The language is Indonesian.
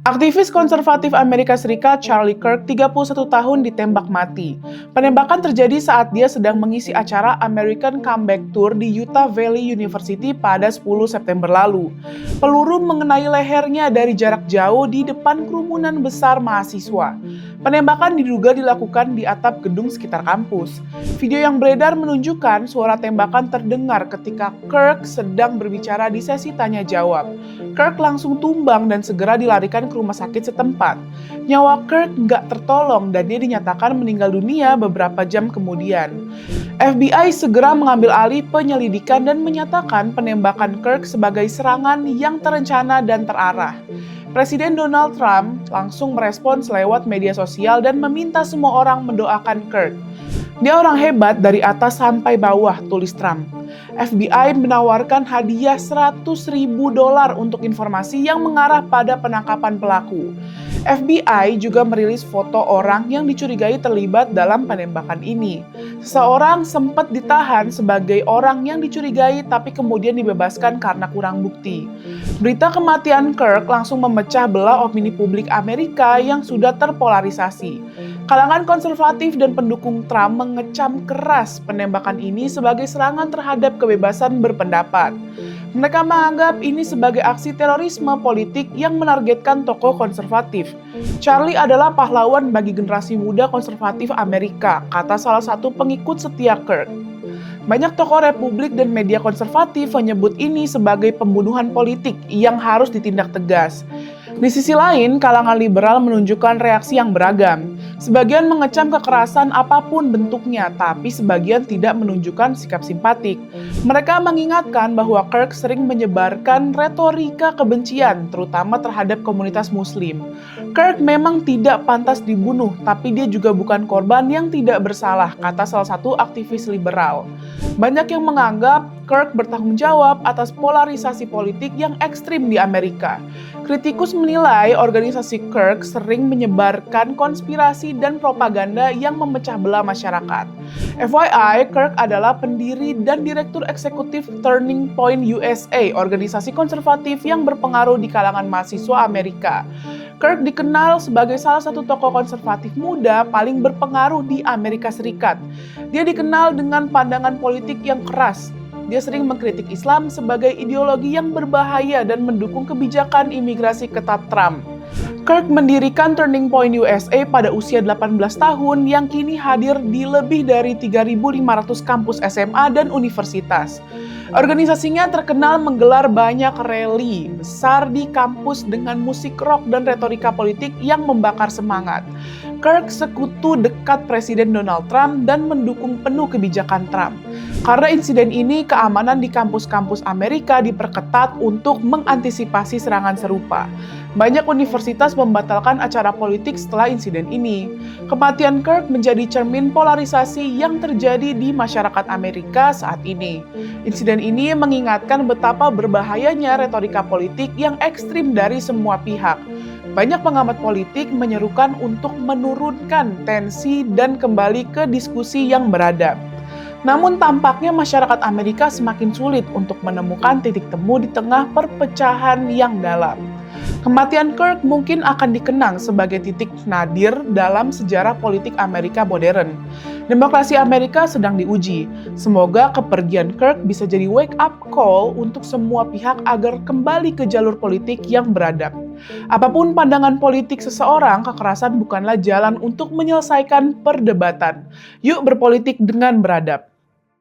Aktivis konservatif Amerika Serikat Charlie Kirk, 31 tahun, ditembak mati. Penembakan terjadi saat dia sedang mengisi acara American Comeback Tour di Utah Valley University pada 10 September lalu. Peluru mengenai lehernya dari jarak jauh di depan kerumunan besar mahasiswa. Penembakan diduga dilakukan di atap gedung sekitar kampus. Video yang beredar menunjukkan suara tembakan terdengar ketika Kirk sedang berbicara di sesi tanya jawab. Kirk langsung tumbang dan segera dilarikan ke rumah sakit setempat. Nyawa Kirk nggak tertolong dan dia dinyatakan meninggal dunia beberapa jam kemudian. FBI segera mengambil alih penyelidikan dan menyatakan penembakan Kirk sebagai serangan yang terencana dan terarah. Presiden Donald Trump langsung merespons lewat media sosial dan meminta semua orang mendoakan Kirk. Dia orang hebat dari atas sampai bawah, tulis Trump. FBI menawarkan hadiah $100.000 untuk informasi yang mengarah pada penangkapan pelaku. FBI juga merilis foto orang yang dicurigai terlibat dalam penembakan ini. Seseorang sempat ditahan sebagai orang yang dicurigai tapi kemudian dibebaskan karena kurang bukti. Berita kematian Kirk langsung memecah belah opini publik Amerika yang sudah terpolarisasi. Kalangan konservatif dan pendukung Trump mengecam keras penembakan ini sebagai serangan terhadap kebebasan berpendapat. Mereka menganggap ini sebagai aksi terorisme politik yang menargetkan tokoh konservatif. Charlie adalah pahlawan bagi generasi muda konservatif Amerika, kata salah satu pengikut setia Kirk. Banyak tokoh Republik dan media konservatif menyebut ini sebagai pembunuhan politik yang harus ditindak tegas. Di sisi lain, kalangan liberal menunjukkan reaksi yang beragam. Sebagian mengecam kekerasan apapun bentuknya, tapi sebagian tidak menunjukkan sikap simpatik. Mereka mengingatkan bahwa Kirk sering menyebarkan retorika kebencian, terutama terhadap komunitas Muslim. Kirk memang tidak pantas dibunuh, tapi dia juga bukan korban yang tidak bersalah, kata salah satu aktivis liberal. Banyak yang menganggap Kirk bertanggung jawab atas polarisasi politik yang ekstrim di Amerika. Kritikus menilai organisasi Kirk sering menyebarkan konspirasi dan propaganda yang memecah belah masyarakat. FYI, Kirk adalah pendiri dan direktur eksekutif Turning Point USA, organisasi konservatif yang berpengaruh di kalangan mahasiswa Amerika. Kirk dikenal sebagai salah satu tokoh konservatif muda paling berpengaruh di Amerika Serikat. Dia dikenal dengan pandangan politik yang keras. Dia sering mengkritik Islam sebagai ideologi yang berbahaya dan mendukung kebijakan imigrasi ketat Trump. Kirk mendirikan Turning Point USA pada usia 18 tahun yang kini hadir di lebih dari 3.500 kampus SMA dan universitas. Organisasinya terkenal menggelar banyak rally besar di kampus dengan musik rock dan retorika politik yang membakar semangat. Kirk sekutu dekat Presiden Donald Trump dan mendukung penuh kebijakan Trump. Karena insiden ini, keamanan di kampus-kampus Amerika diperketat untuk mengantisipasi serangan serupa. Banyak universitas membatalkan acara politik setelah insiden ini. Kematian Kirk menjadi cermin polarisasi yang terjadi di masyarakat Amerika saat ini. Insiden ini mengingatkan betapa berbahayanya retorika politik yang ekstrim dari semua pihak. Banyak pengamat politik menyerukan untuk menurunkan tensi dan kembali ke diskusi yang beradab. Namun tampaknya masyarakat Amerika semakin sulit untuk menemukan titik temu di tengah perpecahan yang dalam. Kematian Kirk mungkin akan dikenang sebagai titik nadir dalam sejarah politik Amerika modern. Demokrasi Amerika sedang diuji. Semoga kepergian Kirk bisa jadi wake up call untuk semua pihak agar kembali ke jalur politik yang beradab. Apapun pandangan politik seseorang, kekerasan bukanlah jalan untuk menyelesaikan perdebatan. Yuk berpolitik dengan beradab.